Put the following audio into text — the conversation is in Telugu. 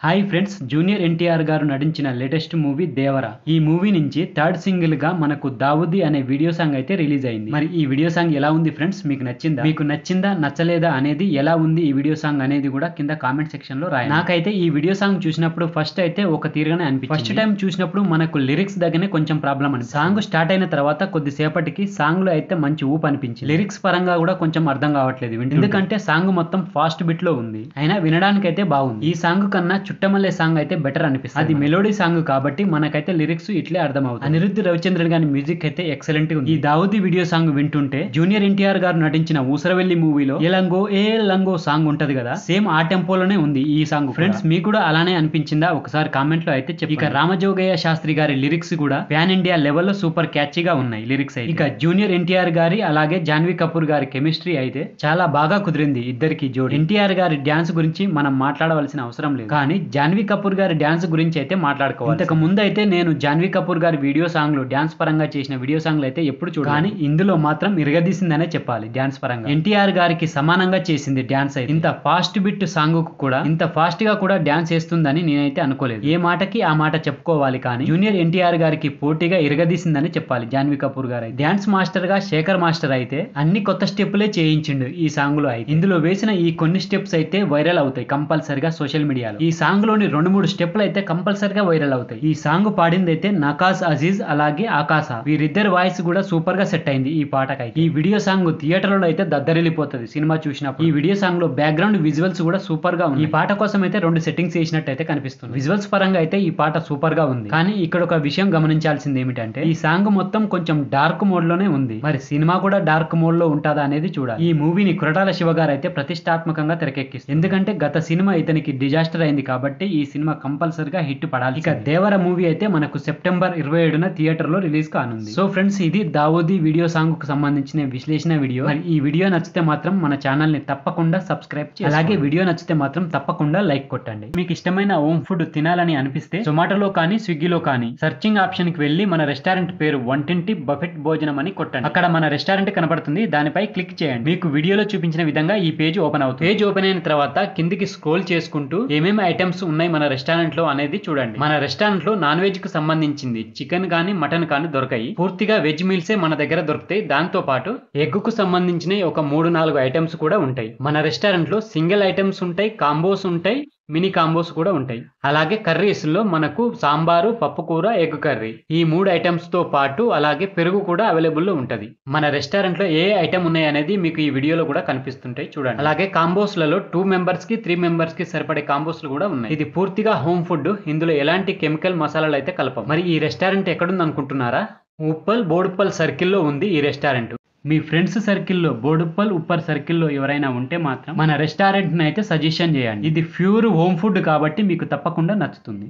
హాయ్ ఫ్రెండ్స్, జూనియర్ ఎన్టీఆర్ గారు నటించిన లేటెస్ట్ మూవీ దేవర. ఈ మూవీ నుంచి థర్డ్ సింగిల్ గా మనకు దావుది అనే వీడియో సాంగ్ అయితే రిలీజ్ అయింది. మరి ఈ వీడియో సాంగ్ ఎలా ఉంది ఫ్రెండ్స్? మీకు నచ్చిందా నచ్చలేదా అనేది, ఎలా ఉంది ఈ వీడియో సాంగ్ అనేది కూడా కింద కామెంట్ సెక్షన్ లో రాయండి. నాకైతే ఈ వీడియో సాంగ్ చూసినప్పుడు ఫస్ట్ అయితే ఒక తీరుగానే అనిపించింది. ఫస్ట్ టైం చూసినప్పుడు మనకు లిరిక్స్ దగ్గరనే కొంచెం ప్రాబ్లం అని, సాంగ్ స్టార్ట్ అయిన తర్వాత కొద్దిసేపటికి సాంగ్ లో అయితే మంచి ఊపు అనిపించింది. లిరిక్స్ పరంగా కూడా కొంచెం అర్థం కావట్లేదు, ఎందుకంటే సాంగ్ మొత్తం ఫాస్ట్ బిట్ లో ఉంది. అయినా వినడానికి అయితే బాగుంది. ఈ సాంగ్ కన్నా చుట్టమల్లే సాంగ్ అయితే బెటర్ అనిపిస్తుంది. అది మెలోడీ సాంగ్ కాబట్టి మనకైతే లిరిక్స్ ఇట్లే అర్థం అవుతుంది. అనిరుద్ధ్ రవిచంద్రన్ గారి మ్యూజిక్ అయితే ఎక్సలెంట్ గా ఉంది. ఈ దావుది వీడియో సాంగ్ వింటుంటే జూనియర్ ఎన్టీఆర్ గారు నటించిన ఊసరవెల్లి మూవీలో ఏ లంగో సాంగ్ ఉంటది కదా, సేమ్ ఆ టెంపోలోనే ఉంది ఈ సాంగ్. ఫ్రెండ్స్, మీకు కూడా అలానే అనిపించిందా? ఒకసారి కామెంట్ లో అయితే చెప్పండి. ఇక రామజోగయ్య శాస్త్రి గారి లిరిక్స్ కూడా ప్యాన్ ఇండియా లెవెల్లో సూపర్ క్యాచీగా ఉన్నాయి లిరిక్స్ అయితే. ఇక జూనియర్ ఎన్టీఆర్ గారి అలాగే జాన్వీ కపూర్ గారి కెమిస్ట్రీ అయితే చాలా బాగా కుదిరింది ఇద్దరికి జోడి. ఎన్టీఆర్ గారి డాన్స్ గురించి మనం మాట్లాడవలసిన అవసరం లేదు, కానీ జాన్వీ కపూర్ గారి డాన్స్ గురించి అయితే మాట్లాడుకోవాలి. ఇంతకు ముందు అయితే నేను జాన్వీ కపూర్ గారి వీడియో సాంగ్ లో డాన్స్ పరంగా చేసిన వీడియో సాంగ్లు అయితే ఎప్పుడు చూడాలి, కానీ ఇందులో మాత్రం ఇరగదీసిందనే చెప్పాలి. డాన్స్ పరంగా ఎన్టీఆర్ గారికి సమానంగా చేసింది డాన్స్ అయితే. ఇంత ఫాస్ట్ బిట్ సాంగ్ కు కూడా ఇంత ఫాస్ట్ గా కూడా డాన్స్ చేస్తుందని నేనైతే అనుకోలేదు. ఏ మాటకి ఆ మాట చెప్పుకోవాలి, కానీ జూనియర్ ఎన్టీఆర్ గారికి పోటీగా ఇరగదీసిందని చెప్పాలి జాన్వీ కపూర్ గారు. డాన్స్ మాస్టర్ గా శేఖర్ మాస్టర్ అయితే అన్ని కొత్త స్టెప్పులే చేయించిండు ఈ సాంగ్ లో అయితే. ఇందులో వేసిన ఈ కొన్ని స్టెప్స్ అయితే వైరల్ అవుతాయి కంపల్సరిగా సోషల్ మీడియాలో. ఈ సాంగ్ లోని 2-3 స్టెప్లు అయితే కంపల్సరిగా వైరల్ అవుతాయి. ఈ సాంగ్ పాడింది అయితే నకాజ్ అజీజ్ అలాగే ఆకాశ. వీరిద్దరి వాయిస్ కూడా సూపర్ గా సెట్ అయింది ఈ పాటకై. ఈ వీడియో సాంగ్ థియేటర్ లో అయితే దద్దరిల్లిపోతుంది సినిమా చూసినప్పుడు. ఈ వీడియో సాంగ్ లో బ్యాక్గ్రౌండ్ విజువల్స్ కూడా సూపర్ గా ఉంది. ఈ పాట కోసం అయితే 2 సెట్టింగ్స్ చేసినట్టు అయితే కనిపిస్తుంది. విజువల్స్ పరంగా అయితే ఈ పాట సూపర్ గా ఉంది. కానీ ఇక్కడ ఒక విషయం గమనించాల్సింది ఏమిటంటే, ఈ సాంగ్ మొత్తం కొంచెం డార్క్ మోడ్ లోనే ఉంది. మరి సినిమా కూడా డార్క్ మోడ్ లో ఉంటుందా అనేది చూడాలి. ఈ మూవీని కొరటాల శివ గారు అయితే ప్రతిష్టాత్మకంగా తెరకెక్కిస్తారు, ఎందుకంటే గత సినిమా ఇతనికి డిజాస్టర్ అయింది కాబట్టి ఈ సినిమా కంపల్సరిగా హిట్ పడాలి. ఇక దేవర మూవీ అయితే మనకు సెప్టెంబర్ 27న థియేటర్ లో రిలీజ్ కానుంది. సో ఫ్రెండ్స్, ఇది దావుది వీడియో సాంగ్ కు సంబంధించిన విశ్లేషణ వీడియో. మరి ఈ వీడియో నచ్చితే మాత్రం మన ఛానల్ ని తప్పకుండా సబ్స్క్రైబ్ చేయండి. అలాగే వీడియో నచ్చితే మాత్రం తప్పకుండా లైక్ కొట్టండి. మీకు ఇష్టమైన హోమ్ ఫుడ్ తినాలని అనిపిస్తే జొమాటోలో కానీ స్విగ్గీలో కానీ సర్చింగ్ ఆప్షన్ కి వెళ్లి మన రెస్టారెంట్ పేరు వంటింటి బఫెట్ భోజనం అని కొట్టండి. అక్కడ మన రెస్టారెంట్ కనబడుతుంది, దానిపై క్లిక్ చేయండి. మీకు వీడియోలో చూపించిన విధంగా ఈ పేజ్ ఓపెన్ అవుతుంది. పేజ్ ఓపెన్ అయిన తర్వాత కిందికి స్క్రోల్ చేసుకుంటూ ఏమేమి ఐటమ్స్ ఉన్నాయి మన రెస్టారెంట్ లో అనేది చూడండి. మన రెస్టారెంట్ లో నాన్ వెజ్ కు సంబంధించింది చికెన్ కానీ మటన్ కానీ దొరకాయి. పూర్తిగా వెజ్ మీల్సే మన దగ్గర దొరుకుతాయి. దాంతో పాటు ఎగ్ కు సంబంధించిన ఒక 3-4 ఐటమ్స్ కూడా ఉంటాయి. మన రెస్టారెంట్ లో సింగిల్ ఐటమ్స్ ఉంటాయి, కాంబోస్ ఉంటాయి, మినీ కాంబోస్ కూడా ఉంటాయి. అలాగే కర్రీస్ లో మనకు సాంబారు, పప్పు కూర, ఎగ్ కర్రీ, ఈ 3 ఐటమ్స్ తో పాటు అలాగే పెరుగు కూడా అవైలబుల్ లో ఉంటది. మన రెస్టారెంట్ లో ఏ ఐటమ్ ఉన్నాయి అనేది మీకు ఈ వీడియోలో కూడా కనిపిస్తుంటాయి చూడండి. అలాగే కాంబోస్ లలో 2 మెంబర్స్ కి 3 మెంబర్స్ కి సరిపడే కాంబోస్ కూడా ఉన్నాయి. ఇది పూర్తిగా హోమ్ ఫుడ్, ఇందులో ఎలాంటి కెమికల్ మసాలాలు అయితే కలపం. మరి ఈ రెస్టారెంట్ ఎక్కడుంది అనుకుంటున్నారా? బోడుప్పల్ సర్కిల్లో ఉంది ఈ రెస్టారెంట్. మీ ఫ్రెండ్స్ సర్కిల్లో ఉప్పర్ సర్కిల్లో ఎవరైనా ఉంటే మాత్రం మన రెస్టారెంట్ ని అయితే సజెషన్ చేయండి. ఇది ప్యూర్ హోమ్ ఫుడ్ కాబట్టి మీకు తప్పకుండా నచ్చుతుంది.